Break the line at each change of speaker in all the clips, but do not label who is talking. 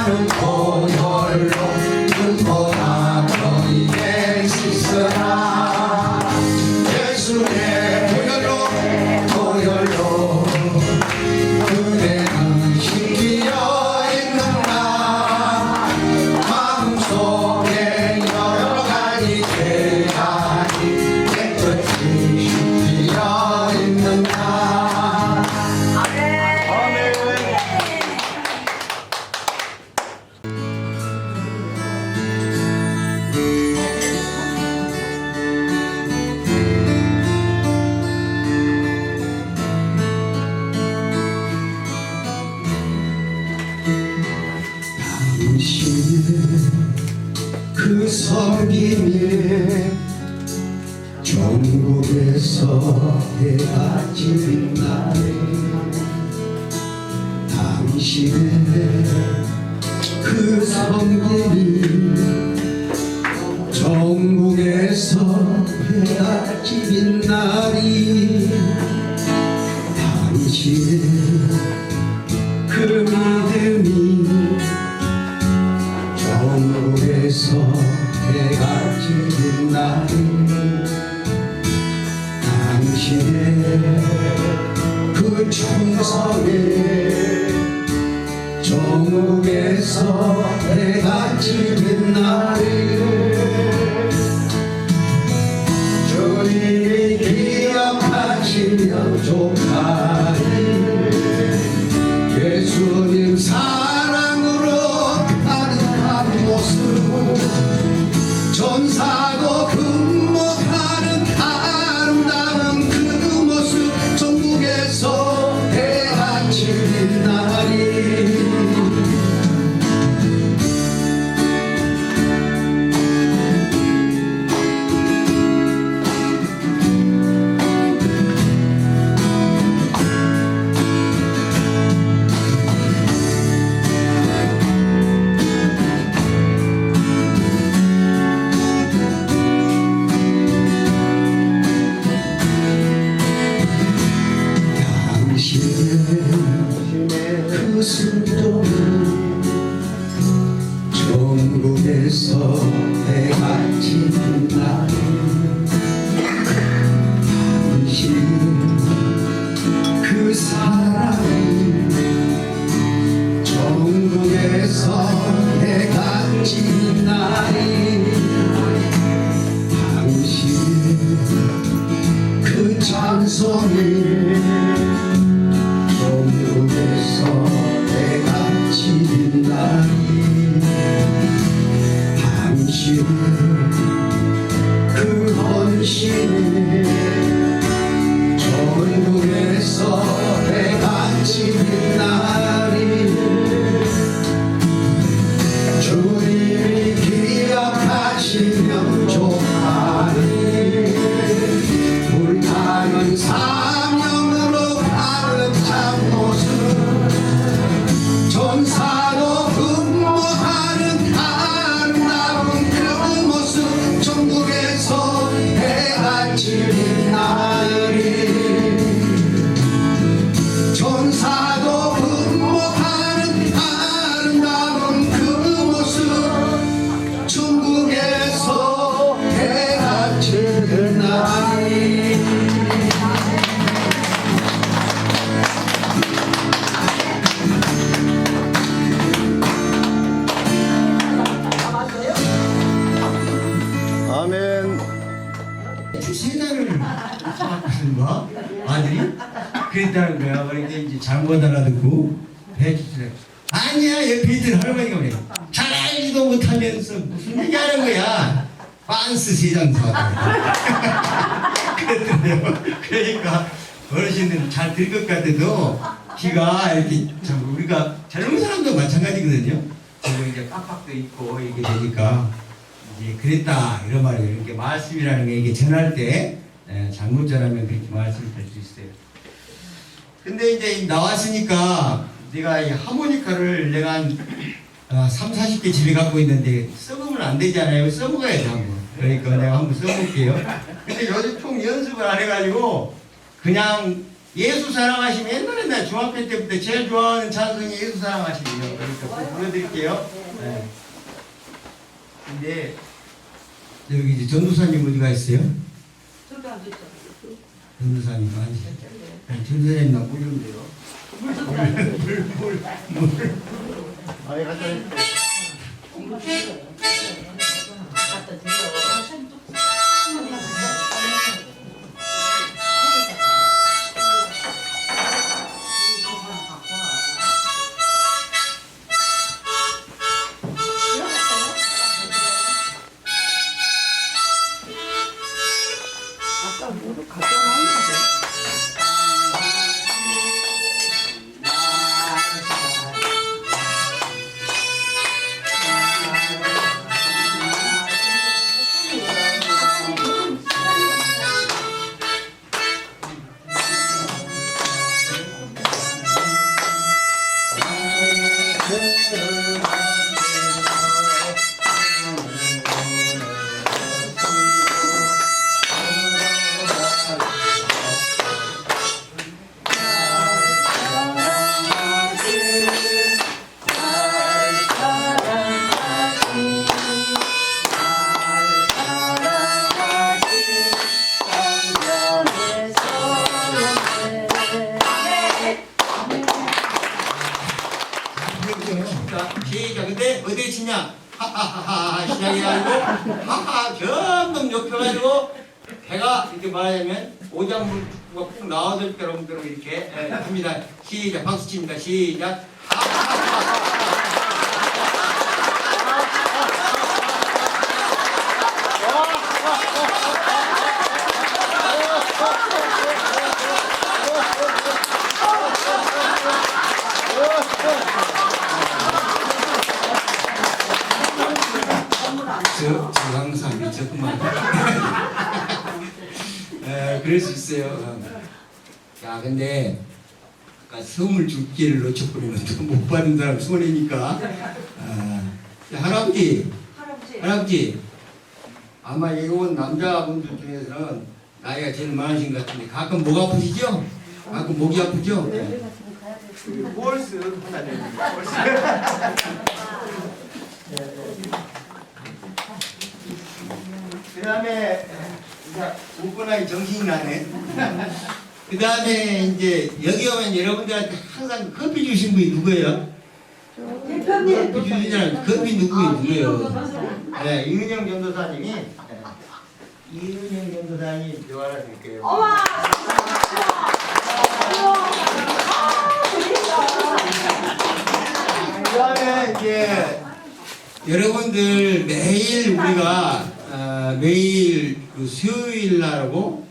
나는 고열로 눈보라 너희의 씻으라 예수의 고열로 그대는 씻기어 있는가 마음속에 여러 가지 죄악이 깨끗이 씻기어 있는가. 당신의 그 섬김에 전국에서 해가 지는 날에 당신의 그 섬김이 전국에서 해가 지는 날이 당신의 그 믿음이 전국에서 해가 지는 날이 당신의 그 충성에 전국에서 해가 지는 날이 주님이 기억하시며 좋아하니 예수님 사랑으로 가득한 모습 전사도 금목하는 아름다운 그 모습 전국에서 해가 지는 날이 그 순종이 전국에서 해가 지는 날 당신 그 사랑이 전국에서 해가 지는 날이 당신 그 찬송이 전국에서 해가 지는 날이 당신의 그 헌신이 전국에서 해가 지는 날이 주님이 기억하시면 좋아하니 불타는 사명으로 가득 찬 모습 전사도 근무하는 아름다운 그 모습 전국에서 해가 지는 날이 전사도 근무하는 아름다운 그 모습 전국에서 해가 지는 날이
아멘.
세자를 하는 거 아들이 그랬다는 거야. 그러니까 이제 잘못 알아듣고 배주스래. 아니야, 옆에 있던 할머니가 그래. 잘 알지도 못하면서 무슨 얘기하는 거야. 빤스 세장 사왔다. 그랬더래요. 그러니까 어르신들은 잘 들 것 같아도 기가 이렇게 참 우리가 젊은 사람도 마찬가지거든요. 그리고 이제 깜빡도 있고 이게 되니까 이제 그랬다 이런 말이에요. 이렇게 말씀이라는 게 이게 전할 때 잘못 전하면 그렇게 말씀을 할 수 있어요. 근데 이제 나왔으니까 내가 이 하모니카를 내가 한 3, 40개 집에 갖고 있는데 써보면 안 되잖아요. 써먹어야지 한번. 그러니까 내가 한번 써볼게요. 근데 요즘 총 연습을 안 해가지고 그냥 예수 사랑하시면 옛날에 나 중학교 때부터 제일 좋아하는 찬송이 예수 사랑하시면요. 그러니까 꼭 불러드릴게요. 네. 근데 여기 이제 전도사님 어디가 있어요? 전도사님 아니 전도사님 나 물좀 돼요. 물. 아예 갖다
아까 물을 갖다 놨는데. 시작. 근데 어디에 치냐? 하하하하 시작이 아니고 하하 점점 높여가지고 배가 이렇게 말하자면 오장물 푹 나와들 때로 이렇게 합니다. 시작. 박수 칩니다. 시작. 저 항상 미쳤구만. 그럴 수 있어요. 야, 근데 아까 선물 줄 기회를 놓쳐버리면 또 못 받는 사람 손해니까. 할아버지. 아마 여기 온 남자분들 중에서는 나이가 제일 많으신 것 같은데 가끔 목 아프시죠? 가끔 목이 아프죠?
홀스 한다는
그 다음에 웃고나니 정신이 나네. 그 다음에 이제 여기 오면 여러분들한테 항상 커피 주신 분이 누구예요? 커피 주시잖아요. 커피 누구예요? 네, 이은영 전도사님이 이은영 전도사님 대화를 드릴게요. 그 다음에 이제 여러분들 매일 우리가 매일 그 수요일 날하고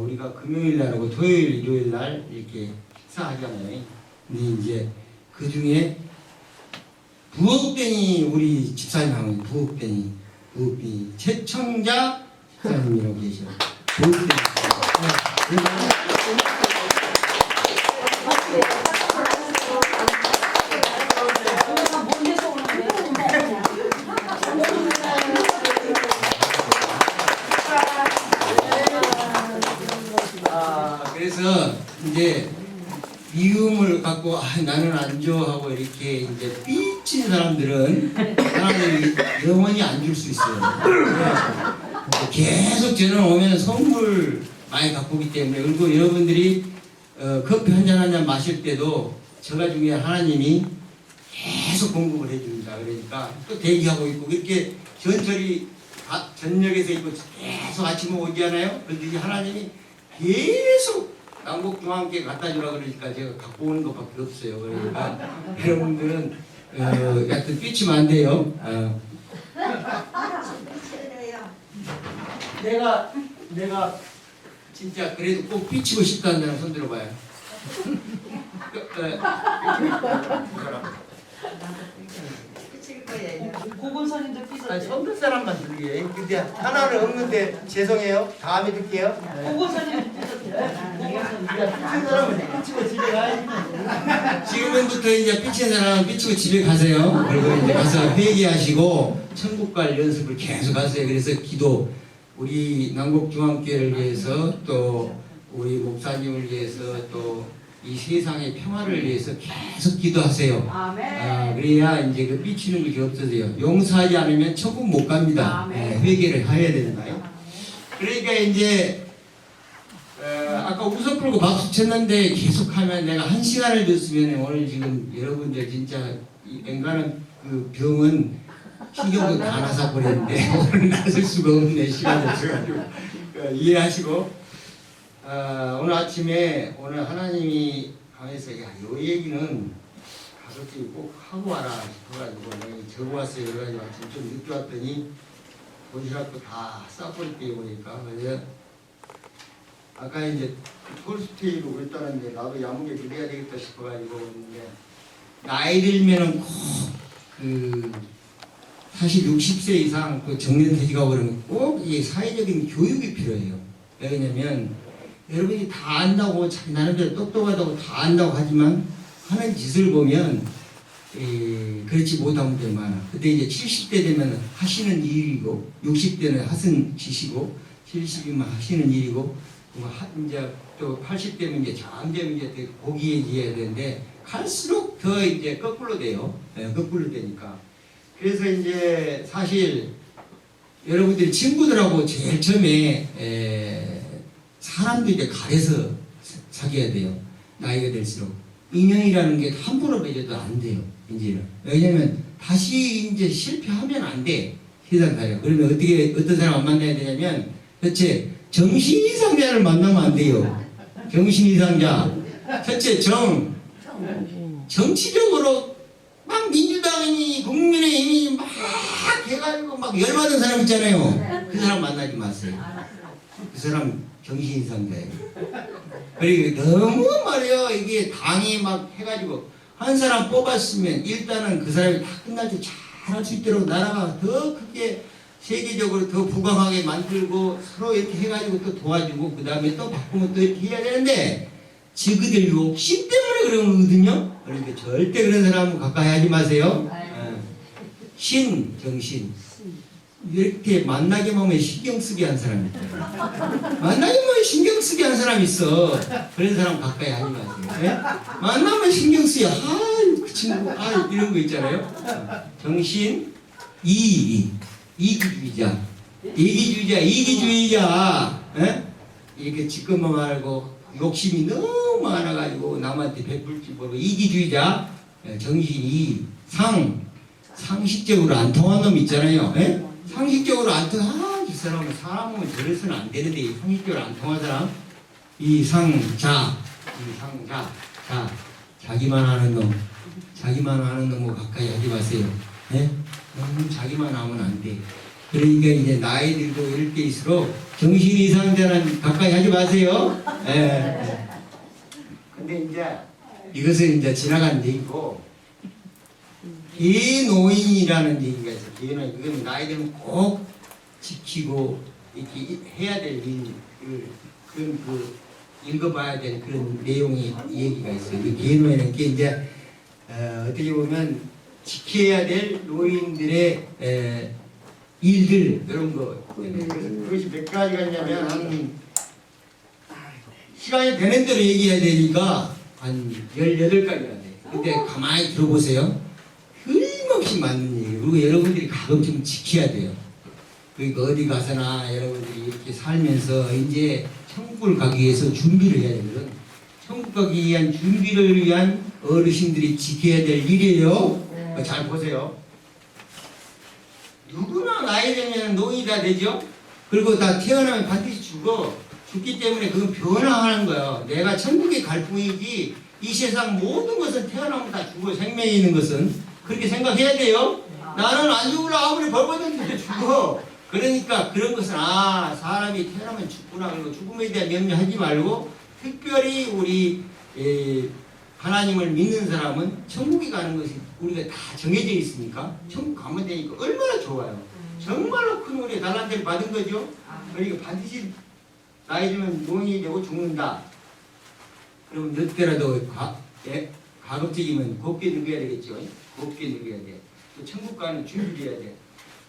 우리가 금요일 날하고 토요일 일요일 날 이렇게 식사하잖아요. 근데 이제 그 중에 부엌뱅이 우리 집사님하고 부엌뱅이 최청자 집사님이라고 계셔요. 부엌뱅이. 그래서 이제 미움을 갖고 나는 안 좋아하고 이렇게 이제 삐친 사람들은 하나님이 영원히 안 줄 수 있어요. 계속 저는 오면 선물 많이 갖고 오기 때문에 그리고 여러분들이 커피 한 잔 마실 때도 저가 중에 하나님이 계속 공급을 해줍니다. 그러니까 또 대기하고 있고 그렇게 전철이 전역에서 있고 계속 아침에 오지 않아요? 그런데 하나님이 계속 남북중앙께 갖다 주라 그러니까 제가 갖고 오는 것밖에 없어요. 그러니까 여러분들은 약간 삐치면 안 돼요. 내가 진짜 그래도 꼭 삐치고 싶다는 사람 손 들어봐요.
고건선님도 삐졌대.
선들 사람만 들게. 근데 하나는 없는데 죄송해요. 다음에 들게요.
고건선님도 삐졌대.
한 사람은 삐치고 집에 가야지.
지금부터 이제 삐친 사람은 삐치고 집에 가세요. 그리고 이제 가서 회개하시고 천국 갈 연습을 계속 하세요. 그래서 기도 우리 남북중앙교회를 위해서 또
우리 목사님을 위해서 또 이 세상의 평화를 위해서 계속 기도하세요.
아멘.
그래야 이제 그 삐치는 것이 없어져요. 용서하지 않으면 천국 못 갑니다.
아멘.
회개를 해야 되나요? 그러니까 이제 아까 웃어 풀고 박수 쳤는데 계속하면 내가 1시간을 줬으면 오늘 지금 여러분들 진짜 이 맹간한 그 병은 신경도 다 나서 버렸는데 오늘 나설 수가 없네. 시간이 없어가지고 이해하시고 오늘 아침에 오늘 하나님이 하면서 야요 얘기는 가족들이 꼭 하고 와라 싶어가지고 내가 적어왔어요. 그래가지고 아침 좀 늦게 왔더니 도시락도 다 싸버리게 보니까 그래서 아까 이제 톨스토이로 그랬다는데 나도 야무게 그래야 되겠다 싶어가지고 근데 나이 들면은 꼭 그 사실 60세 이상 그 정년퇴직하고 그러면 꼭 이 사회적인 교육이 필요해요. 왜냐면 여러분이 다 안다고 자기 나름대로 똑똑하다고 다 안다고 하지만 하는 짓을 보면 그렇지 못한 분들이 많아. 그때 이제 70대 되면 하시는 일이고 60대는 하신 짓이고 70이면 하시는 일이고 이제 또 80대면 이제 점점 이제 고귀해져야 되는데 갈수록 더 이제 거꾸로 돼요. 거꾸로 되니까. 그래서 이제 사실 여러분들이 친구들하고 제일 처음에 사람도 이제 가려서 사귀어야 돼요. 나이가 들수록 인연이라는 게 함부로 맺어도 안 돼요. 이제는 왜냐면 다시 이제 실패하면 안 돼. 세상 살아. 그러면 어떤 사람 안 만나야 되냐면 첫째 정신 이상자를 만나면 안 돼요. 정신 이상자. 첫째 정치적으로 막 민주당이 국민의힘이 막 해가지고 막 열받은 사람 있잖아요. 그 사람 만나지 마세요. 그 사람 정신 이상자예요. 그리고 너무 말이에요. 이게 당이 막 해가지고 한 사람 뽑았으면 일단은 그 사람이 다 끝날 때 잘할 수 있도록 나라가 더 크게 세계적으로 더 부강하게 만들고 서로 이렇게 해가지고 또 도와주고 그 다음에 또 바꾸면 또 이렇게 해야 되는데 지그들 욕심 때문에 그런 거거든요. 그러니까 절대 그런 사람은 가까이 하지 마세요. 정신 이렇게 만나기만 하면 신경 쓰게 한 사람이 있어요. 만나기만 하면 신경 쓰게 한 사람이 있어. 그런 사람 가까이 하지 마세요. 네? 만나면 신경 쓰여. 그 친구 이런 거 있잖아요. 정신 이기주의자 네? 이렇게 지금만 말고 욕심이 너무 많아가지고 남한테 베풀지 모르고 이기주의자 정신 상식적으로 안 통한 놈 있잖아요. 네? 상식적으로 안 통한 이 사람은 사람은 저래서는 안 되는데 상식적으로 안 통한 사람 이상자 자기만 아는 놈 가까이 하지 마세요. 네? 너무 자기만 하면 안 돼. 그러니까 이제 나이 들고 이럴 때일수록 정신 이상자는 가까이 하지 마세요. 네. 근데 이제 이것은 이제 지나간 얘기고 계노인이라는 얘기가 있어요. 계노인. 그건 나이 들면 꼭 지키고 이렇게 해야 될 일, 그런 읽어봐야 될 그런 내용이 얘기가 있어요. 그 계노인은 게 이제 어떻게 보면 지켜야 될 노인들의 일들 이런 거. 그것이 몇 가지가 있냐면 한 시간이 되는 대로 얘기해야 되니까 한 18가지가 돼. 근데 가만히 들어보세요. 틀림없이 맞는 얘기예요. 그리고 여러분들이 가끔 좀 지켜야 돼요. 그러니까 어디 가서나 여러분들이 이렇게 살면서 이제 천국을 가기 위해서 준비를 해야 되거든. 천국 가기 위한 준비를 위한 어르신들이 지켜야 될 일이에요. 잘 보세요. 누구나 나이 되면 노인이 다 되죠. 그리고 다 태어나면 반드시 죽기 때문에 그건 변화하는 거예요. 내가 천국에 갈 뿐이지 이 세상 모든 것은 태어나면 다 죽어요. 생명이 있는 것은. 그렇게 생각해야 돼요. 나는 안 죽으려 아무리 벌받았는데 죽어. 그러니까 그런 것은 사람이 태어나면 죽구나. 그리고 죽음에 대한 염려하지 말고 특별히 우리 하나님을 믿는 사람은 천국에 가는 것이 우리가 다 정해져 있으니까 천국 가면 되니까 얼마나 좋아요. 정말로 큰 우리의 달란트를 받은 거죠. 그러니까 반드시 나이 들면 노인이 되고 죽는다. 그럼 몇 대라도 가급적이면 곱게 늙어야 되겠죠. 곱게 늙어야 돼. 또 천국 가는 준비를 해야 돼.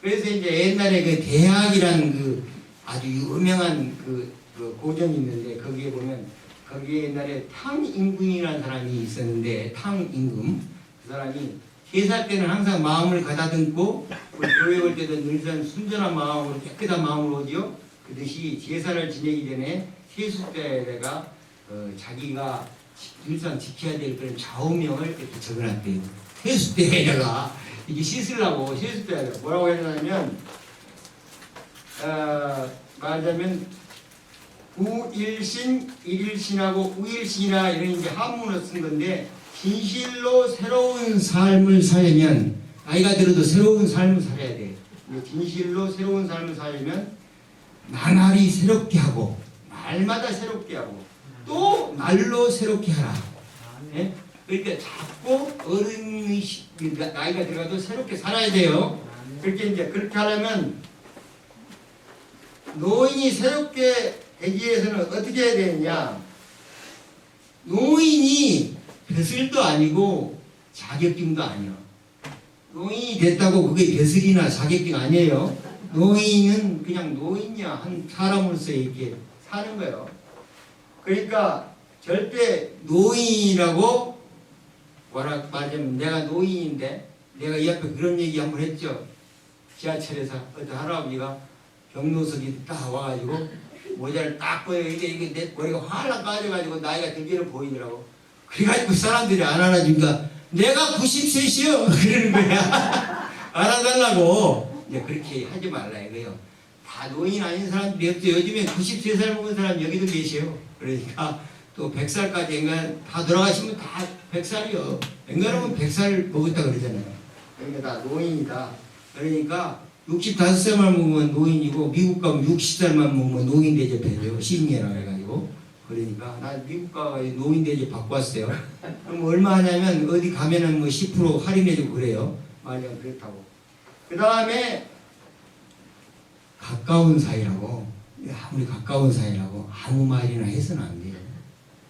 그래서 이제 옛날에 그 대학이라는 그 아주 유명한 그 그 고전이 있는데 거기에 보면 거기에 옛날에 탕임금이라는 사람이 있었는데 탕임금 그 사람이 제사 때는 항상 마음을 가다듬고 교회 올 때도 늘상 순전한 마음으로 깨끗한 마음으로 오지요. 그듯이 제사를 지내기 전에 세수 때에다가 자기가 늘상 지켜야 될 그런 좌우명을 이렇게 적어놨대요. 세수 때에다가 이게 씻으려고 세수 때에다가 뭐라고 했냐면 말하자면 우일신, 일일신하고 우일신이라 이런 이제 한문을 쓴 건데 진실로 새로운 삶을 살려면 나이가 들어도 새로운 삶을 살아야 돼. 진실로 새로운 삶을 살려면 나날이 새롭게 하고 날마다 새롭게 하고 또 날로 새롭게 하라. 예? 그러니까 자꾸 어른이 나이가 들어가도 새롭게 살아야 돼요. 그렇게 이제 그렇게 하려면 노인이 새롭게 되기 위해서는 어떻게 해야 되느냐? 노인이 벼슬도 아니고 자격증도 아니야. 노인이 됐다고 그게 벼슬이나 자격증 아니에요. 노인은 그냥 노인이야. 한 사람으로서 이렇게 사는 거예요. 그러니까 절대 노인이라고 뭐라 말하자면 내가 노인인데 내가 이 앞에 그런 얘기 한번 했죠. 지하철에서 어떤 할아버지가 경로석이 딱 와가지고 모자를 딱 보여 이게 내 머리가 활락 빠져가지고 나이가 들기는 보이더라고. 그래가지고 사람들이 안 알아주니까 내가 90세시요 그러는 거야. 알아달라고. 이제 그렇게 하지 말라 이거요. 다 노인 아닌 사람들이 없죠. 요즘에 93살 먹은 사람 여기도 계세요. 그러니까 또 100살까지 인간 다 돌아가시면 다 100살이요. 인간은 100살 먹었다 그러잖아요. 그러니까 다 노인이다. 그러니까 65살만 먹으면 노인이고 미국 가면 60살만 먹으면 노인 대접해줘요. 시니어라고 해가지고. 그러니까 나 미국 가서 노인 대접 받고 왔어요. 그럼 얼마 하냐면 어디 가면은 뭐 10% 할인해주고 그래요. 만약 그렇다고. 그 다음에 가까운 사이라고 아무리 가까운 사이라고 아무 말이나 해서는 안 돼요.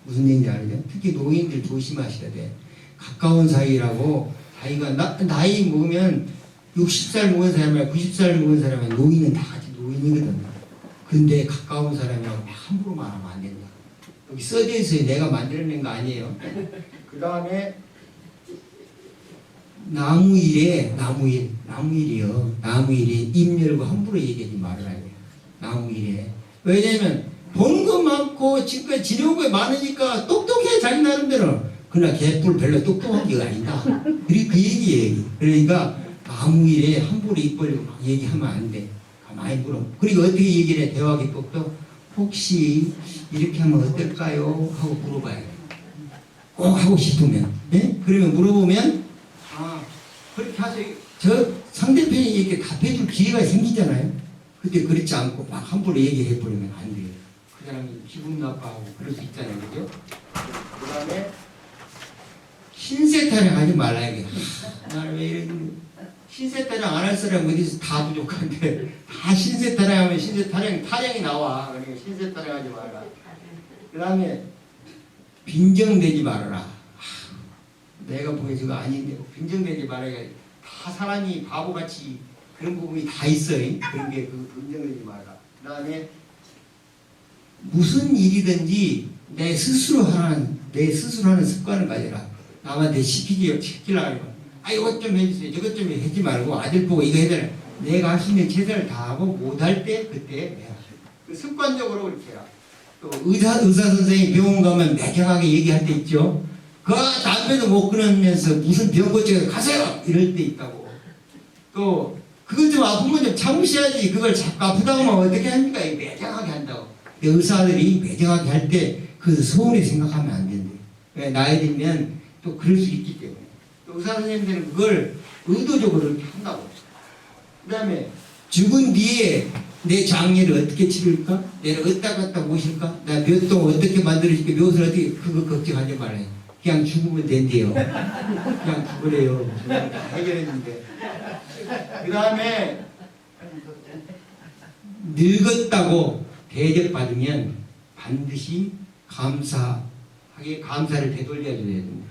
무슨 얘기인지 알죠? 특히 노인들 조심하셔야 돼. 가까운 사이라고 자기가 나이 먹으면 60살 먹은 사람이나 90살 먹은 사람이 노인은 다 같이 노인이거든. 근데 가까운 사람이라고 함부로 말하면 안 된다. 여기 써져 있어요. 내가 만들어낸 거 아니에요. 그 다음에 나무일이요. 나무일에 입 열고 함부로 얘기하지 말아야 돼요. 나무일에. 왜냐면 본 거 많고 지금까지 지내온 거 많으니까 똑똑해 자기 나름대로. 그러나 개뿔 별로 똑똑한 게 아니다. 그 얘기예요. 그러니까 나무일에 함부로 입 벌리고 막 얘기하면 안 돼. 가만히 물어. 그리고 어떻게 얘기를 해? 대화 기법도 혹시 이렇게 하면 어떨까요? 하고 물어봐야 돼. 꼭 하고 싶으면. 네? 그러면 물어보면 그렇게 하세요. 저 상대편이 이렇게 답해줄 기회가 생기잖아요. 그때 그렇지 않고 막 함부로 얘기해버리면 안 돼요. 그 사람이 기분 나빠하고 그럴 수 있잖아요. 그죠? 그 다음에 신세 타령하지 말라 이게. 나는 왜 이런 신세 타령 안 할 사람 어디서 다 부족한데 다 신세 타령하면 신세 타령이 나와. 그러니까 신세 타령하지 말라. 그 다음에 빈정대지 말아라. 내가 보기엔 저거 아닌데 빈정대지 말아야 다 사람이 바보같이 그런 부분이 다 있어요. 그런 게 그 빈정대지 말아라. 그 다음에 무슨 일이든지 내 스스로 하는 습관을 가져라. 남한테 시키려고 이것 좀 해주세요. 저것 좀 하지 말고 아들 보고 이거 해달라. 내가 할 수 있는 최선을 다하고 못할 때 그때 해라. 습관적으로 그렇게 해라. 또 의사 선생님 병원 가면 매정하게 얘기할 때 있죠. 그 담배도 못 끊으면서 무슨 병 고쳐서 가세요 이럴 때 있다고. 또 그거 좀 아프면 좀 참으셔야지. 그걸 자꾸 아프다고 하면 어떻게 합니까? 매정하게 한다고. 의사들이 매정하게 할 때 그 소원히 생각하면 안 된대. 왜 나이 들면 또 그럴 수 있기 때문에. 또 의사 선생님들은 그걸 의도적으로 이렇게 한다고. 그 다음에 죽은 뒤에 내 장례를 어떻게 치를까? 내가 어디다 갖다 모실까? 나 몇 동 어떻게 만들어줄까? 묘를 어떻게 그거 걱정하지 말아요. 그냥 죽으면 된대요. 그냥 죽으래요. 해결했는데. 그 다음에 늙었다고 대접받으면 반드시 감사를 되돌려줘야 됩니다.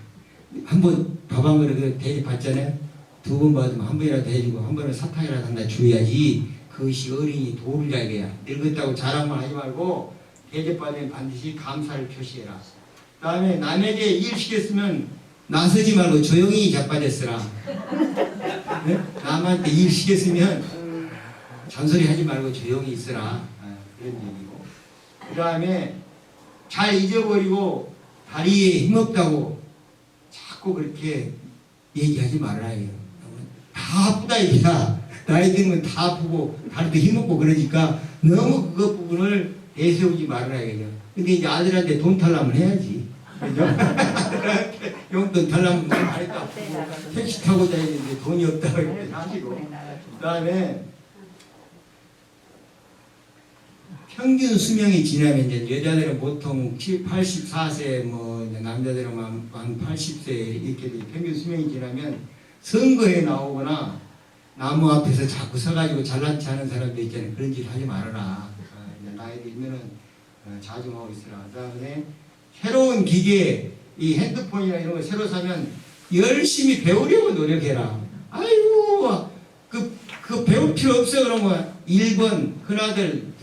한번 밥 한 그릇 대접받잖아요. 두 번 받으면 한 번이라도 해주고 한 번은 사탕이라도 한다 줘야지. 그것이 어린이 도를 잘 해야. 늙었다고 자랑만 하지 말고 대접받으면 반드시 감사를 표시해라. 그 다음에 남에게 일 시켰으면 나서지 말고 조용히 자빠졌으라. 네? 남한테 일 시켰으면 잔소리 하지 말고 조용히 있으라. 그런 얘기고. 그 다음에 잘 잊어버리고 다리에 힘없다고 자꾸 그렇게 얘기하지 말아요. 다 아프다 얘기야. 나이 들면 다 아프고 다리도 힘없고 그러니까 너무 그것 부분을 내세우지 말아라 이거죠. 근데 이제 아들한테 돈 달라면 해야지. 그죠? 용돈 달라면 다리도 아프고 택시 타고 다니는데 돈이 없다고 이렇게 하시고. 그 다음에 평균 수명이 지나면 이제 여자들은 보통 84세 뭐 남자들은 한 80세 이렇게 평균 수명이 지나면 선거에 나오거나 나무 앞에서 자꾸 서가지고 잘난 체 하는 사람들 있잖아요. 그런 짓 하지 말아라. 나이 들면은 자중하고 있으라. 그 다음에 새로운 기계, 이 핸드폰이나 이런 거 새로 사면 열심히 배우려고 노력해라. 아이고, 그 배울 필요 없어. 그런 거 1번, 큰아들,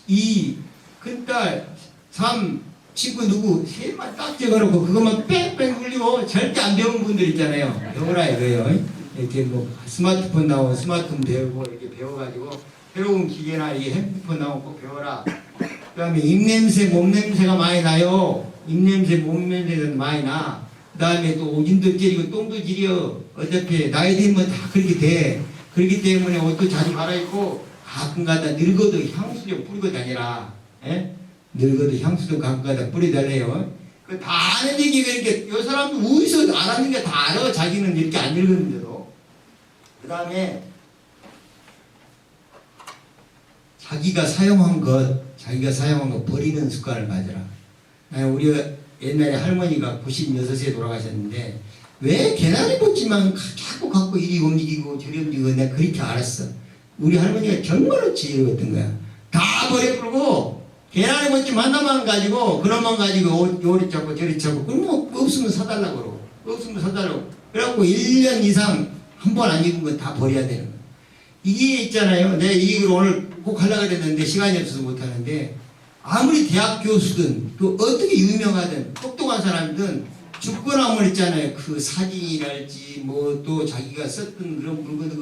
2, 큰딸, 3, 친구 누구, 셋만 딱 적어놓고 그것만 뺑뺑 굴리고 절대 안 배운 분들 있잖아요. 배우라 이거예요. 이렇게 뭐 스마트폰 나오고 스마트폰 배우고 이렇게 배워가지고 새로운 기계나 이 핸드폰 나오고 꼭 배워라. 그 다음에 입냄새, 몸냄새가 많이 나요. 입냄새, 몸냄새가 많이 나. 그 다음에 또 오줌도 찌리고 똥도 지려. 어차피 나이 들면 다 그렇게 돼. 그렇기 때문에 옷도 자주 갈아입고 가끔가다 늙어도 향수 좀 뿌리고 다니라. 예? 늙어도 향수도 가끔가다 뿌리달래요. 그 다 아는 얘기 그러니까 요 사람도 어디서 알았는 게 다 알아. 자기는 이렇게 안 읽었는데도. 그 다음에 자기가 사용한 것 버리는 습관을 가져라. 우리 옛날에 할머니가 96세 돌아가셨는데 왜 개나리 꽃지만 자꾸 갖고 이리 움직이고 저리 움직이고 내가 그렇게 알았어. 우리 할머니가 정말로 지혜로웠던 거야. 다 버려버리고 개나리 꽃집 하나만 가지고 그것만 가지고 요리 잡고 저리 잡고 그럼 뭐 없으면 사달라고 그러고 없으면 사달라고 그래갖고 1년 이상 한 번 안 입은 건 다 버려야 되는 거야. 이게 있잖아요. 내가 이 얘기를 오늘 꼭 하려고 했는데 시간이 없어서 못하는데 아무리 대학 교수든 또 어떻게 유명하든 똑똑한 사람이든 죽고 나면 있잖아요. 그 사진이랄지 뭐 또 자기가 썼던 그런 물건들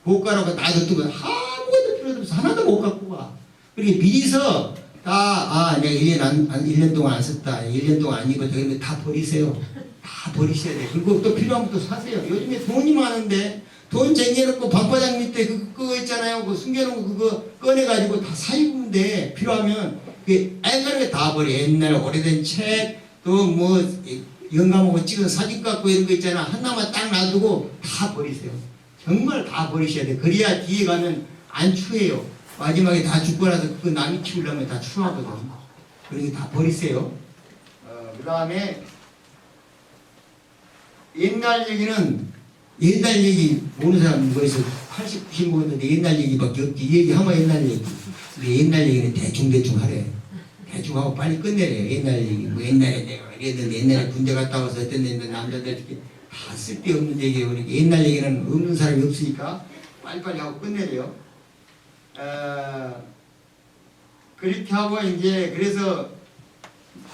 고가라고 놔뒀던 거 아무것도 필요 없어. 하나도 못 갖고 가. 그렇게 미리서 내가 1년 동안 안 썼다. 1년 동안 안 입었다. 그러면 다 버리세요. 다 버리셔야 돼. 그리고 또 필요한 것도 사세요. 요즘에 돈이 많은데 돈 쟁여놓고 방바닥 밑에 그거 있잖아요. 그 숨겨놓은 거 그거 꺼내가지고 다 사 입으면 돼. 필요하면 그 애가게 다 버려. 옛날 오래된 책 또 뭐 영감하고 찍은 사진 갖고 이런 거 있잖아. 하나만 딱 놔두고 다 버리세요. 정말 다 버리셔야 돼. 그래야 뒤에 가면 안 추해요. 마지막에 다 죽고 나서 그거 남이 키우려면 다 추하거든. 그러니까 다 버리세요. 그 다음에 옛날 얘기 모르는 사람 누가 있어. 80, 90 먹었는데 옛날 얘기밖에 없지. 이 얘기하면 옛날 얘기. 근데 옛날 얘기는 대충 하래. 대충 하고 빨리 끝내래요. 옛날 얘기. 뭐 옛날에 내가 이랬는데 옛날에 군대 갔다 와서 어땠는데 남자들 이렇게 다 쓸데없는 얘기예요. 그러니까 옛날 얘기는 없는 사람이 없으니까 빨리빨리 하고 끝내래요. 그렇게 하고 이제 그래서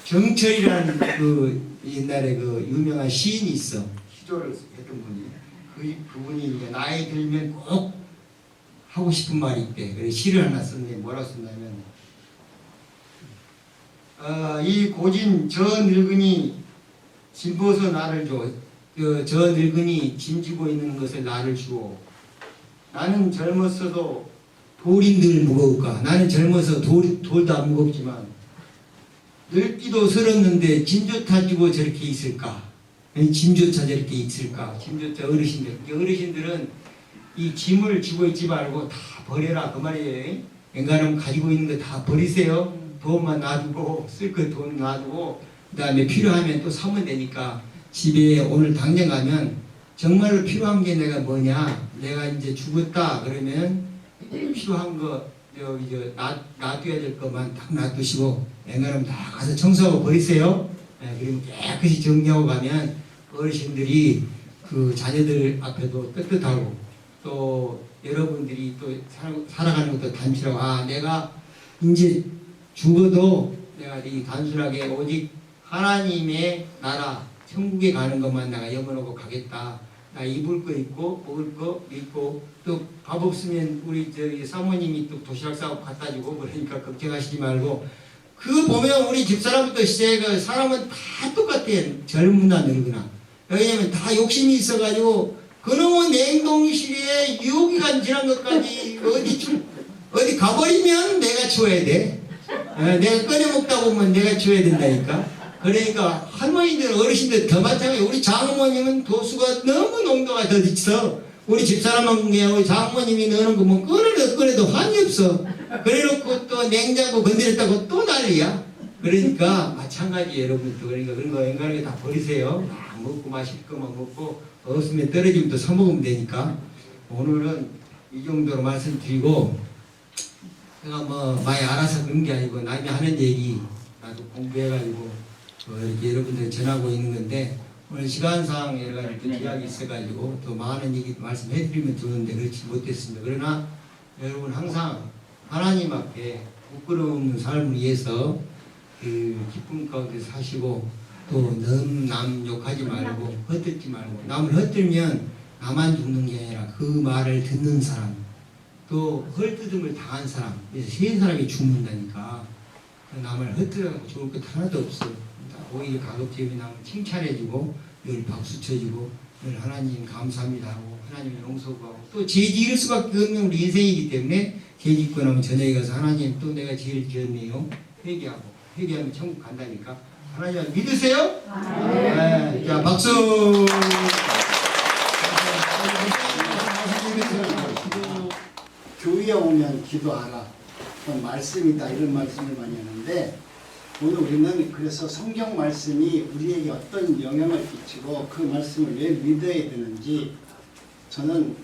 정철이라는 그 옛날에 그 유명한 시인이 있어. 시조를 했던 분이. 그분이 이제 나이 들면 꼭 하고 싶은 말이 있대. 그래서 시를 하나 썼는데 뭐라고 썼냐면 이 고진 저 늙은이 짐벗어 나를 줘. 저 늙은이 짐지고 있는 것을 나를 주오. 나는 젊었어도 돌인들 무거울까. 나는 젊어서 돌도 안 무겁지만 늙기도 서렀는데 짐조차 지고 저렇게 있을까. 짐조차 저렇게 있을까. 짐조차 어르신들은 이 짐을 지고 있지 말고 다 버려라 그 말이에요. 앵간하면 가지고 있는 거 다 버리세요. 돈만 놔두고 쓸 거 돈 놔두고 그 다음에 필요하면 또 사면 되니까 집에 오늘 당장 가면 정말로 필요한 게 내가 뭐냐. 내가 이제 죽었다 그러면 필요한 거 놔둬야 될 것만 딱 놔두시고 앵간하면 다 가서 청소하고 버리세요. 그러면 깨끗이 정리하고 가면 어르신들이 그 자녀들 앞에도 떳떳하고 또 여러분들이 또 살아가는 것도 단추라고 내가 이제 죽어도 내가 이 단순하게 오직 하나님의 나라 천국에 가는 것만 내가 염원하고 가겠다. 나 입을 거 입고 먹을 거 입고 또 밥 없으면 우리 저기 사모님이 또 도시락 싸고 갖다 주고 그러니까 걱정하시지 말고 그 보면 우리 집사람부터 시작해 사람은 다 똑같아. 젊으나 늙으나. 왜냐면 다 욕심이 있어가지고 그놈의 냉동실에 유기간 지난 것까지 어디 가버리면 내가 치워야 돼. 내가 꺼내 먹다 보면 내가 치워야 된다니까. 그러니까 할머니들 어르신들 더 마찬가지야. 우리 장모님은 도수가 너무 농도가 더 있어. 우리 집사람은 그냥 우리 장모님이 넣는 거 뭐 꺼내도 한이 없어. 그래놓고 또 냉장고 건드렸다고 또 난리야. 그러니까 마찬가지 여러분도 그러니까 그런 거 인간하게 다 버리세요. 다 먹고 마실 것만 먹고 없으면 떨어지면 또 사먹으면 되니까 오늘은 이 정도로 말씀드리고 제가 뭐 많이 알아서 그런 게 아니고 남이 하는 얘기 나도 공부해가지고 이렇게 여러분들 전하고 있는 건데 오늘 시간상 여러 가지 또 이야기 있어가지고 또 많은 얘기 말씀해드리면 좋은데 그렇지 못했습니다. 그러나 여러분 항상 하나님 앞에 부끄러운 삶을 위해서 그 기쁨 가운데 사시고 또 너무 남 욕하지 말고 헛들지 말고 남을 헛들면 나만 죽는 게 아니라 그 말을 듣는 사람 또 헐뜯음을 당한 사람 그래서 세 사람이 죽는다니까 남을 헛들어가고 좋을 것 하나도 없어. 오히려 가급적이면 남을 칭찬해주고 늘 박수 쳐주고 늘 하나님 감사합니다 하고 하나님 용서하고 또 죄 지을 수밖에 없는 우리 인생이기 때문에 죄 짓고 나면 저녁에 가서 하나님 또 내가 죄를 지었네요 회개하고 회개하면 천국 간다니까 하나님 믿으세요? 네. 자 박수.
교회에 오면 기도하라 말씀이다 이런 말씀을 많이 하는데 오늘 우리는 그래서 성경 말씀이 우리에게 어떤 영향을 끼치고 그 말씀을 왜 믿어야 되는지 저는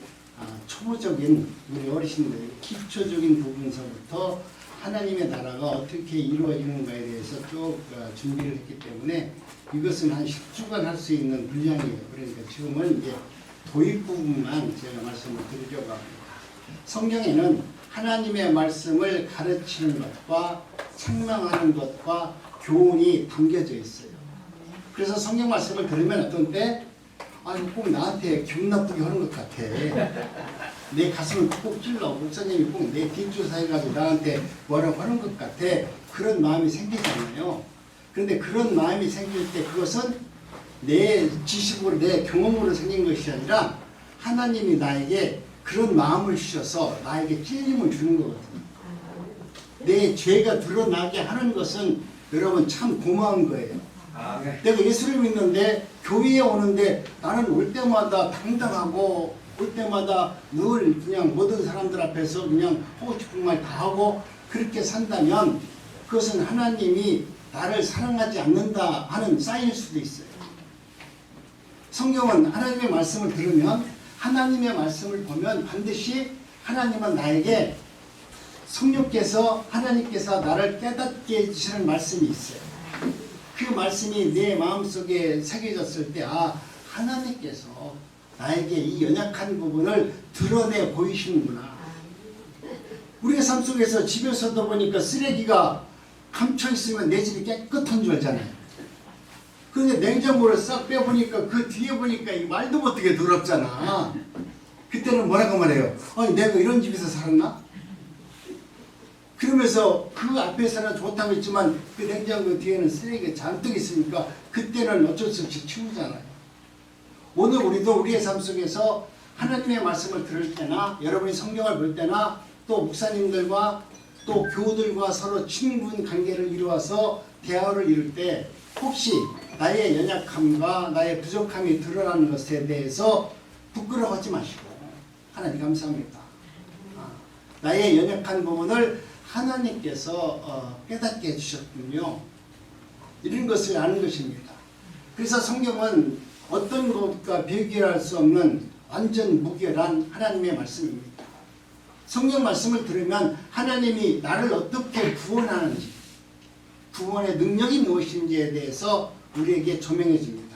초보적인 우리 어르신들 기초적인 부분서부터 하나님의 나라가 어떻게 이루어지는가에 대해서 쭉 준비를 했기 때문에 이것은 한 10주간 할 수 있는 분량이에요. 그러니까 지금은 이제 도입 부분만 제가 말씀을 드리려고 합니다. 성경에는 하나님의 말씀을 가르치는 것과 책망하는 것과 교훈이 담겨져 있어요. 그래서 성경 말씀을 들으면 어떤 때 꼭 나한테 기분 나쁘게 하는 것 같아. 내 가슴을 꼭 찔러. 목사님이 꼭 내 뒷조사해가지고 나한테 뭐라고 하는 것 같아. 그런 마음이 생기잖아요. 그런데 그런 마음이 생길 때 그것은 내 지식으로 내 경험으로 생긴 것이 아니라 하나님이 나에게 그런 마음을 주셔서 나에게 찔림을 주는 거거든요. 내 죄가 드러나게 하는 것은 여러분 참 고마운 거예요. 내가 예수를 믿는데 교회에 오는데 나는 올 때마다 당당하고 올 때마다 늘 그냥 모든 사람들 앞에서 그냥 하고 싶은 말 다 하고 그렇게 산다면 그것은 하나님이 나를 사랑하지 않는다 하는 사인일 수도 있어요. 성경은 하나님의 말씀을 들으면 하나님의 말씀을 보면 반드시 하나님은 나에게 성령께서 하나님께서 나를 깨닫게 해주시는 말씀이 있어요. 그 말씀이 내 마음속에 새겨졌을 때 하나님께서 나에게 이 연약한 부분을 드러내 보이시는구나. 우리의 삶 속에서 집에서도 보니까 쓰레기가 감춰 있으면 내 집이 깨끗한 줄 알잖아요. 그런데 냉장고를 싹 빼보니까 그 뒤에 보니까 이 말도 못하게 더럽잖아. 그때는 뭐라고 말해요? 내가 이런 집에서 살았나? 그러면서 그 앞에서는 좋다고 했지만 그 냉장고 뒤에는 쓰레기가 잔뜩 있으니까 그때는 어쩔 수 없이 치우잖아요. 오늘 우리도 우리의 삶 속에서 하나님의 말씀을 들을 때나 여러분이 성경을 볼 때나 또 목사님들과 또 교우들과 서로 친분 관계를 이루어서 대화를 이룰 때 혹시 나의 연약함과 나의 부족함이 드러나는 것에 대해서 부끄러워하지 마시고 하나님 감사합니다. 나의 연약한 부분을 하나님께서 깨닫게 해주셨군요. 이런 것을 아는 것입니다. 그래서 성경은 어떤 것과 비교할 수 없는 완전 무결한 하나님의 말씀입니다. 성경 말씀을 들으면 하나님이 나를 어떻게 구원하는지 구원의 능력이 무엇인지에 대해서 우리에게 조명해줍니다.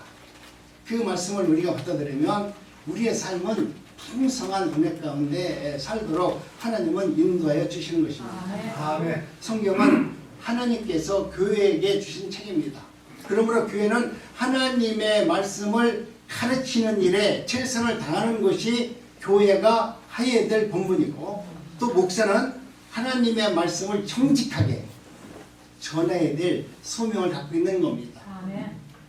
그 말씀을 우리가 받아들이면 우리의 삶은 풍성한 은혜 가운데 살도록 하나님은 인도하여 주시는 것입니다.
아멘.
성경은 하나님께서 교회에게 주신 책입니다. 그러므로 교회는 하나님의 말씀을 가르치는 일에 최선을 다하는 것이 교회가 해야 될 본분이고, 또 목사는 하나님의 말씀을 정직하게 전해야 될 소명을 갖고 있는 겁니다.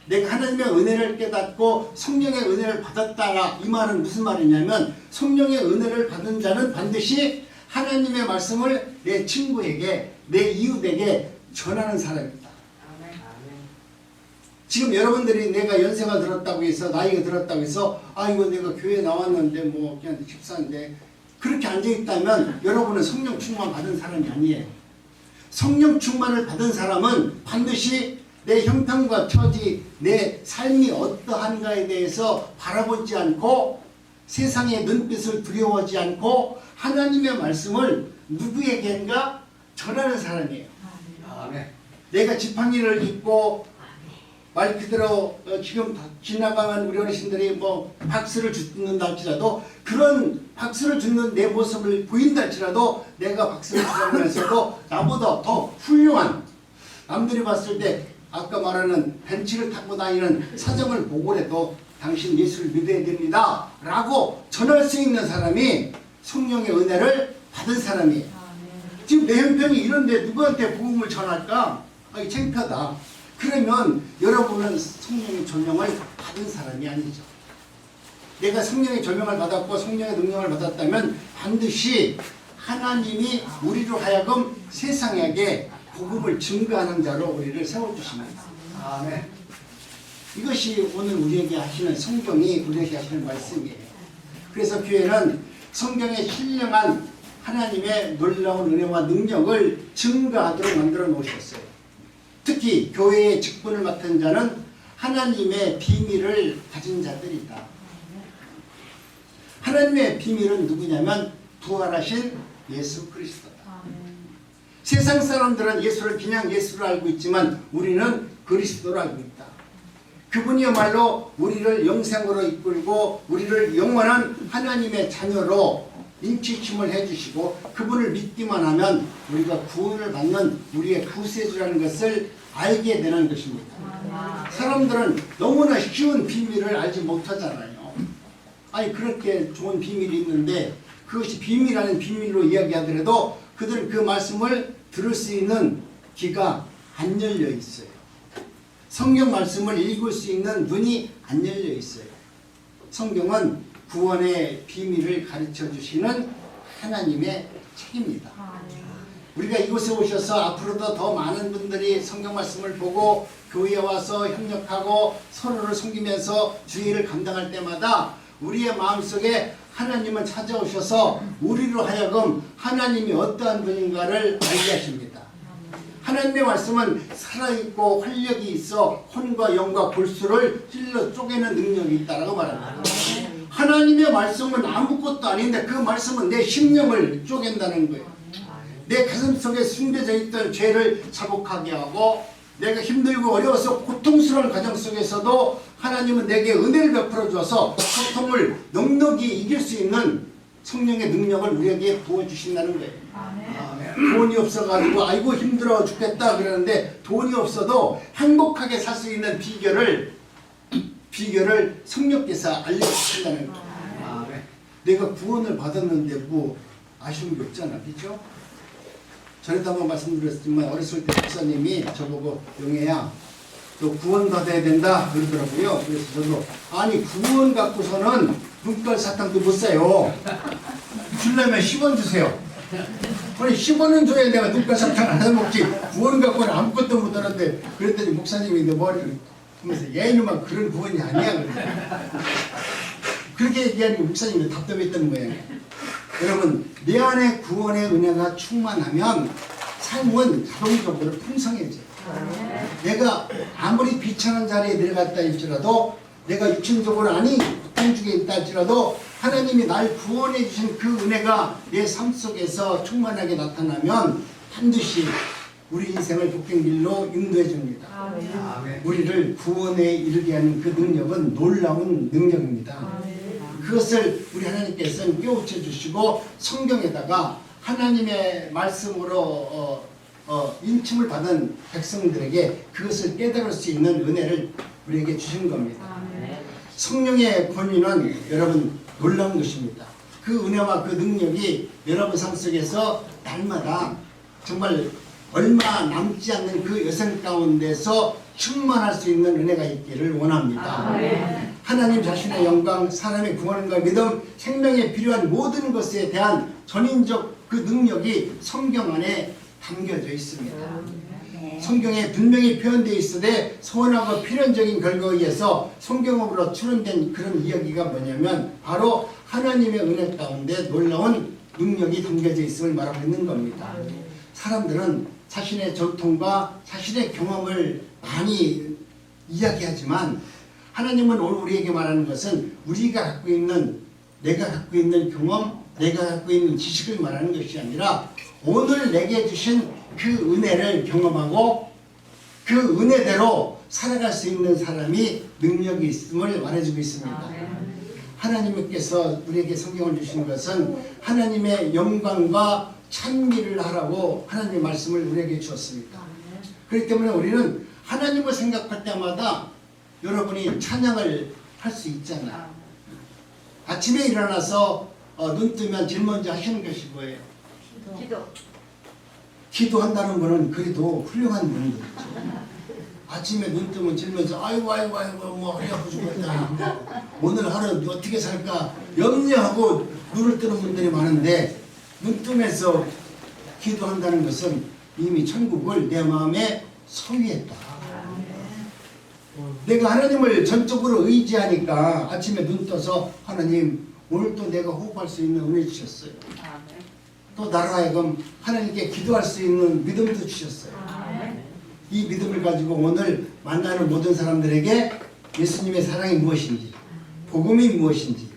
내가 하나님의 은혜를 깨닫고 성령의 은혜를 받았다라, 이 말은 무슨 말이냐면 성령의 은혜를 받은 자는 반드시 하나님의 말씀을 내 친구에게, 내 이웃에게 전하는 사람입니다. 지금 여러분들이 내가 연세가 들었다고 해서, 나이가 들었다고 해서 이거 내가 교회 나왔는데 뭐 그냥 집사인데, 그렇게 앉아있다면 여러분은 성령 충만 받은 사람이 아니에요. 성령 충만을 받은 사람은 반드시 내 형편과 처지, 내 삶이 어떠한가에 대해서 바라보지 않고 세상의 눈빛을 두려워하지 않고 하나님의 말씀을 누구에게인가 전하는 사람이에요. 내가 지팡이를 짚고 말 그대로 지금 지나가면 우리 어르신들이 뭐 박수를 듣는다 할지라도, 그런 박수를 듣는 내 모습을 보인다 할지라도 내가 박수를 주면서도 나보다 더 훌륭한, 남들이 봤을 때 아까 말하는 벤츠를 타고 다니는 사정을 보고라도 당신 예수를 믿어야 됩니다 라고 전할 수 있는 사람이 성령의 은혜를 받은 사람이에요. 지금 내 형편이 이런데 누구한테 복음을 전할까? 창피하다. 그러면 여러분은 성령의 조명을 받은 사람이 아니죠. 내가 성령의 조명을 받았고 성령의 능력을 받았다면 반드시 하나님이 우리로 하여금 세상에게 복음을 증거하는 자로 우리를 세워주십니다. 아멘. 이것이 오늘 우리에게 하시는, 성경이 우리에게 하시는 말씀이에요. 그래서 교회는 성경에 신령한 하나님의 놀라운 은혜와 능력을 증거하도록 만들어 놓으셨어요. 특히 교회의 직분을 맡은 자는 하나님의 비밀을 가진 자들이다. 하나님의 비밀은 누구냐면 부활하신 예수 그리스도다. 세상 사람들은 예수를 그냥 예수로 알고 있지만 우리는 그리스도로 알고 있다. 그분이야말로 우리를 영생으로 이끌고 우리를 영원한 하나님의 자녀로 인치심을 해주시고, 그분을 믿기만 하면 우리가 구원을 받는 우리의 구세주라는 것을 알게 되는 것입니다. 사람들은 너무나 쉬운 비밀을 알지 못하잖아요. 그렇게 좋은 비밀이 있는데 그것이 비밀 아닌 비밀로 이야기하더라도 그들은 그 말씀을 들을 수 있는 귀가 안 열려 있어요. 성경 말씀을 읽을 수 있는 눈이 안 열려 있어요. 성경은 구원의 비밀을 가르쳐 주시는 하나님의 책입니다. 우리가 이곳에 오셔서 앞으로도 더 많은 분들이 성경 말씀을 보고 교회에 와서 협력하고 서로를 섬기면서 주의를 감당할 때마다 우리의 마음속에 하나님은 찾아오셔서 우리로 하여금 하나님이 어떠한 분인가를 알게 하십니다. 하나님의 말씀은 살아있고 활력이 있어 혼과 영과 골수를 찔러 쪼개는 능력이 있다고 말합니다. 하나님의 말씀은 아무것도 아닌데 그 말씀은 내 심령을 쪼갠다는 거예요. 내 가슴 속에 숨겨져 있던 죄를 자복하게 하고, 내가 힘들고 어려워서 고통스러운 가정 속에서도 하나님은 내게 은혜를 베풀어 주어서 고통을 넉넉히 이길 수 있는 성령의 능력을 우리에게 부어주신다는 거예요. 돈이 없어가지고 아이고 힘들어 죽겠다 그러는데, 돈이 없어도 행복하게 살 수 있는 비결을 성령께서 알려주신다는 거예요. 내가 구원을 받았는데 뭐 아쉬운 게 없잖아, 그렇죠? 전에도 한번 말씀드렸지만 어렸을 때 목사님이 저보고 용혜야 너 구원 받아야 된다 그러더라고요. 그래서 저도 구원 갖고서는 눈깔 사탕도 못 사요. 주려면 10원 주세요. 아니 10원은 줘야 내가 눈깔 사탕 안 사먹지 구원 갖고는 아무것도 못 하는데. 그랬더니 목사님이 내 머리를 보면서 야 이놈아 그런 구원이 아니야 그렇게 얘기하니까 목사님이 답답했던 모양이에요. 여러분, 내 안에 구원의 은혜가 충만하면 삶은 자동적으로 풍성해져요. 내가 아무리 비천한 자리에 내려갔다 할지라도, 내가 육신적으로 고통 중에 있다 할지라도 하나님이 날 구원해 주신 그 은혜가 내 삶 속에서 충만하게 나타나면 반드시 우리 인생을 복된 길로 인도해 줍니다. 우리를 구원에 이르게 하는 그 능력은 놀라운 능력입니다. 그것을 우리 하나님께서는 깨우쳐 주시고 성경에다가 하나님의 말씀으로 인침을 받은 백성들에게 그것을 깨달을 수 있는 은혜를 우리에게 주신 겁니다. 성령의 권위는 여러분 놀라운 것입니다. 그 은혜와 그 능력이 여러분 삶 속에서 날마다 정말 얼마 남지 않는 그 여생 가운데서 충만할 수 있는 은혜가 있기를 원합니다. 하나님 자신의 영광, 사람의 구원과 믿음, 생명에 필요한 모든 것에 대한 전인적 그 능력이 성경 안에 담겨져 있습니다. 성경에 분명히 표현되어 있으되 소원하고 필연적인 결과에 의해서 성경으로 추론된 그런 이야기가 뭐냐면 바로 하나님의 은혜 가운데 놀라운 능력이 담겨져 있음을 말하고 있는 겁니다. 사람들은 자신의 전통과 자신의 경험을 많이 이야기하지만 하나님은 오늘 우리에게 말하는 것은 우리가 갖고 있는, 내가 갖고 있는 경험, 내가 갖고 있는 지식을 말하는 것이 아니라 오늘 내게 주신 그 은혜를 경험하고 그 은혜대로 살아갈 수 있는 사람이 능력이 있음을 말해주고 있습니다. 하나님께서 우리에게 성경을 주신 것은 하나님의 영광과 찬미를 하라고 하나님의 말씀을 우리에게 주었습니다. 그렇기 때문에 우리는 하나님을 생각할 때마다 여러분이 찬양을 할 수 있잖아요. 아침에 일어나서 눈 뜨면 제일 먼저 하시는 것이 뭐예요? 기도한다는 분은 그래도 훌륭한 분이죠. 아침에 눈 뜨면 제일 먼저 아이고 뭐 허리 아파 죽겠다. 오늘 하루 어떻게 살까 염려하고 눈을 뜨는 분들이 많은데 눈 뜨면서 기도한다는 것은 이미 천국을 내 마음에 소유했다. 내가 하나님을 전적으로 의지하니까 아침에 눈 떠서 하나님 오늘 또 내가 호흡할 수 있는 은혜 주셨어요. 또 나로 하여금 하나님께 기도할 수 있는 믿음도 주셨어요. 이 믿음을 가지고 오늘 만나는 모든 사람들에게 예수님의 사랑이 무엇인지, 복음이 무엇인지,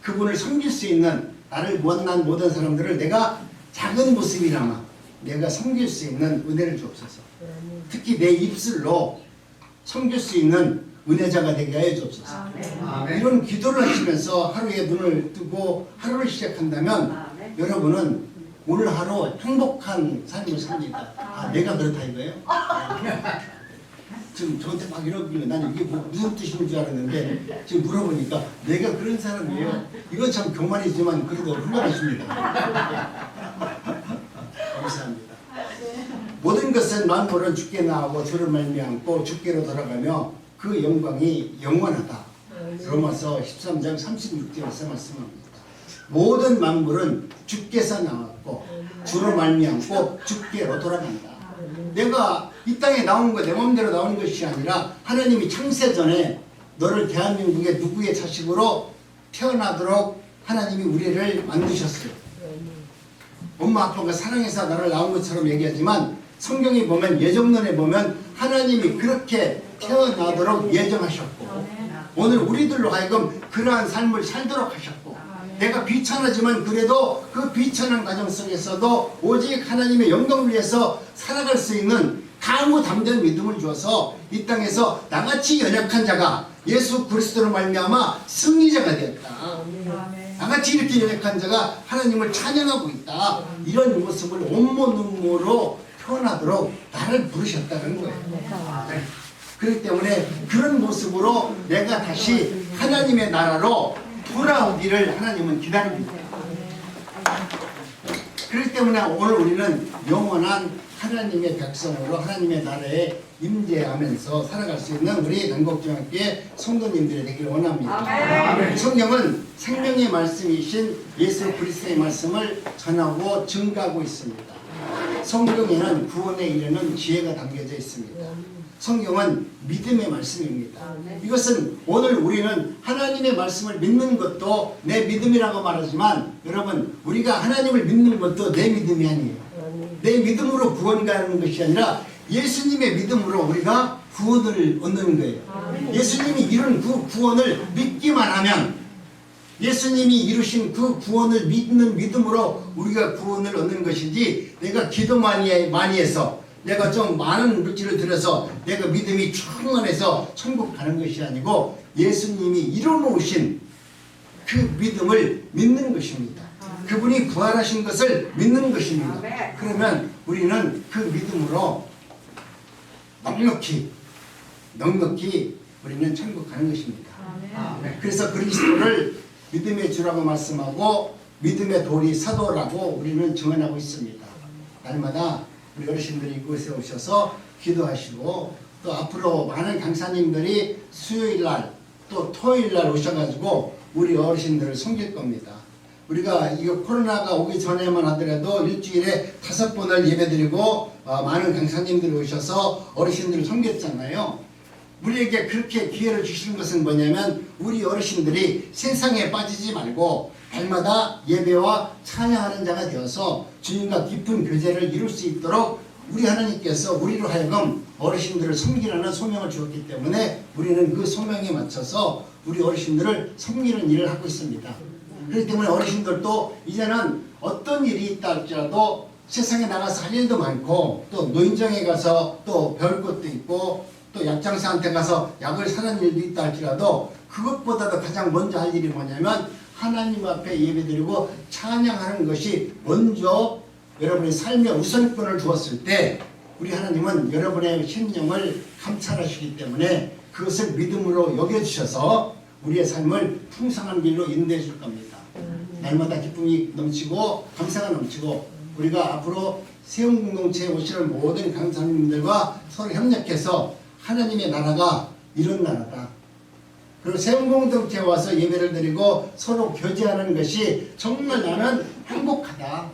그분을 섬길 수 있는 나를 만난 모든 사람들을 내가 작은 모습이나마 내가 섬길 수 있는 은혜를 주옵소서. 특히 내 입술로 섬길 수 있는 은혜자가 되게 하여 주옵소서. 이런 기도를 하시면서 하루에 눈을 뜨고 하루를 시작한다면 여러분은 오늘 하루 행복한 삶을 삽니다. 내가 그렇다 이거예요? 지금 저한테 막 이러길래 나는 이게 무슨 뜻인 줄 알았는데 지금 물어보니까 내가 그런 사람이에요. 이건 참 교만이지만 그래도 훌륭하십니다. 감사합니다. 모든 것은 만물은 주께 나오고 주를 말미암고 주께로 돌아가며 그 영광이 영원하다. 로마서 13장 36절에서 말씀합니다. 모든 만물은 주께서 나왔고 주로 말미암고 주께로 돌아간다. 내가 이 땅에 나온 거 내 마음대로 나온 것이 아니라 하나님이 창세전에 너를 대한민국의 누구의 자식으로 태어나도록 하나님이 우리를 만드셨어요. 엄마 아빠가 사랑해서 나를 낳은 것처럼 얘기하지만 성경에 보면 예정론에 보면 하나님이 그렇게 태어나도록 예정하셨고 오늘 우리들로 하여금 그러한 삶을 살도록 하셨고 내가 비천하지만 그래도 그 비천한 과정 속에서도 오직 하나님의 영광을 위해서 살아갈 수 있는 강우 담대한 믿음을 주어서 이 땅에서 나같이 연약한 자가 예수 그리스도로 말미암아 승리자가 되었다. 나같이 이렇게 연약한 자가 하나님을 찬양하고 있다. 이런 모습을 온몸으로 표현하도록 나를 부르셨다는 거예요. 그렇기 때문에 그런 모습으로 내가 다시 하나님의 나라로 돌아오기를 하나님은 기다립니다. 그렇기 때문에 오늘 우리는 영원한 하나님의 백성으로 하나님의 나라에 임재하면서 살아갈 수 있는 우리南国중학교의 성도님들이 되기를 원합니다. 성경은 생명의 말씀이신 예수 그리스도의 말씀을 전하고 증가하고 있습니다. 성경에는 구원에 이르는 지혜가 담겨져 있습니다. 성경은 믿음의 말씀입니다. 이것은 오늘 우리는 하나님의 말씀을 믿는 것도 내 믿음이라고 말하지만 여러분 우리가 하나님을 믿는 것도 내 믿음이 아니에요. 내 믿음으로 구원 가는 것이 아니라 예수님의 믿음으로 우리가 구원을 얻는 거예요. 예수님이 이룬 그 구원을 믿기만 하면 예수님이 이루신 그 구원을 믿는 믿음으로 우리가 구원을 얻는 것이지 내가 기도 많이 해서 내가 좀 많은 물질을 들여서 내가 믿음이 충만해서 천국 가는 것이 아니고 예수님이 이뤄놓으신 그 믿음을 믿는 것입니다. 그분이 부활하신 것을 믿는 것입니다. 그러면 우리는 그 믿음으로 넉넉히 우리는 천국 가는 것입니다. 그래서 그리스도를 믿음의 주라고 말씀하고 믿음의 돌이 사도라고 우리는 증언하고 있습니다. 날마다 우리 어르신들이 이곳에 오셔서 기도하시고 또 앞으로 많은 강사님들이 수요일날 또 토요일날 오셔가지고 우리 어르신들을 섬길 겁니다. 우리가 이거 코로나가 오기 전에만 하더라도 일주일에 5번을 예배드리고 많은 강사님들이 오셔서 어르신들을 섬겼잖아요. 우리에게 그렇게 기회를 주시는 것은 뭐냐면 우리 어르신들이 세상에 빠지지 말고 날마다 예배와 찬양하는 자가 되어서 주님과 깊은 교제를 이룰 수 있도록 우리 하나님께서 우리로 하여금 어르신들을 섬기라는 소명을 주었기 때문에 우리는 그 소명에 맞춰서 우리 어르신들을 섬기는 일을 하고 있습니다. 그렇기 때문에 어르신들도 이제는 어떤 일이 있다 할지라도 세상에 나가서 할 일도 많고 또 노인정에 가서 또 배울 것도 있고 또 약장사한테 가서 약을 사는 일도 있다 할지라도 그것보다도 가장 먼저 할 일이 뭐냐면 하나님 앞에 예배드리고 찬양하는 것이 먼저 여러분의 삶의 우선권을 주었을 때 우리 하나님은 여러분의 심령을 감찰하시기 때문에 그것을 믿음으로 여겨주셔서 우리의 삶을 풍성한 길로 인도해 줄 겁니다. 날마다 기쁨이 넘치고 감사가 넘치고 우리가 앞으로 세운공동체에 오시는 모든 강사님들과 서로 협력해서 하나님의 나라가 이런 나라다. 그리고 세운공동체에 와서 예배를 드리고 서로 교제하는 것이 정말 나는 행복하다.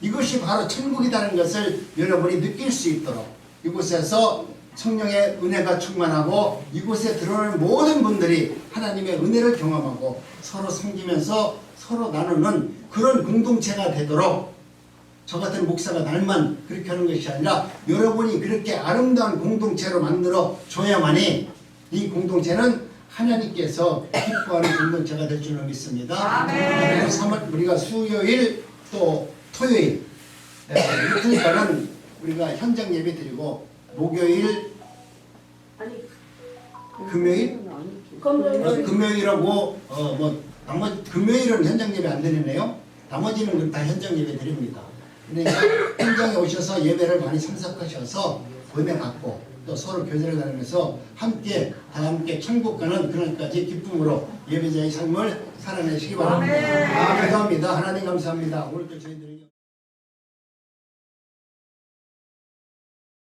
이것이 바로 천국이라는 것을 여러분이 느낄 수 있도록 이곳에서 성령의 은혜가 충만하고 이곳에 들어오는 모든 분들이 하나님의 은혜를 경험하고 서로 섬기면서 서로 나누는 그런 공동체가 되도록 저 같은 목사가 날만 그렇게 하는 것이 아니라 여러분이 그렇게 아름다운 공동체로 만들어 줘야만이 이 공동체는 하나님께서 기뻐하는 공동체가 될 줄로 믿습니다. 그리고 3월 우리가 수요일 또 토요일 이틀간은 우리가 현장 예배 드리고 목요일 금요일하고 나머지 금요일은 현장 예배 안 드리네요. 나머지는 다 현장 예배 드립니다. 그러니까 현장에 오셔서 예배를 많이 참석하셔서 은혜 받고 또 서로 교제를 나누면서 함께 다 함께 천국 가는 그날까지 기쁨으로 예배자의 삶을 살아내시기 바랍니다. 감사합니다. 하나님 감사합니다. 오늘도 저희들이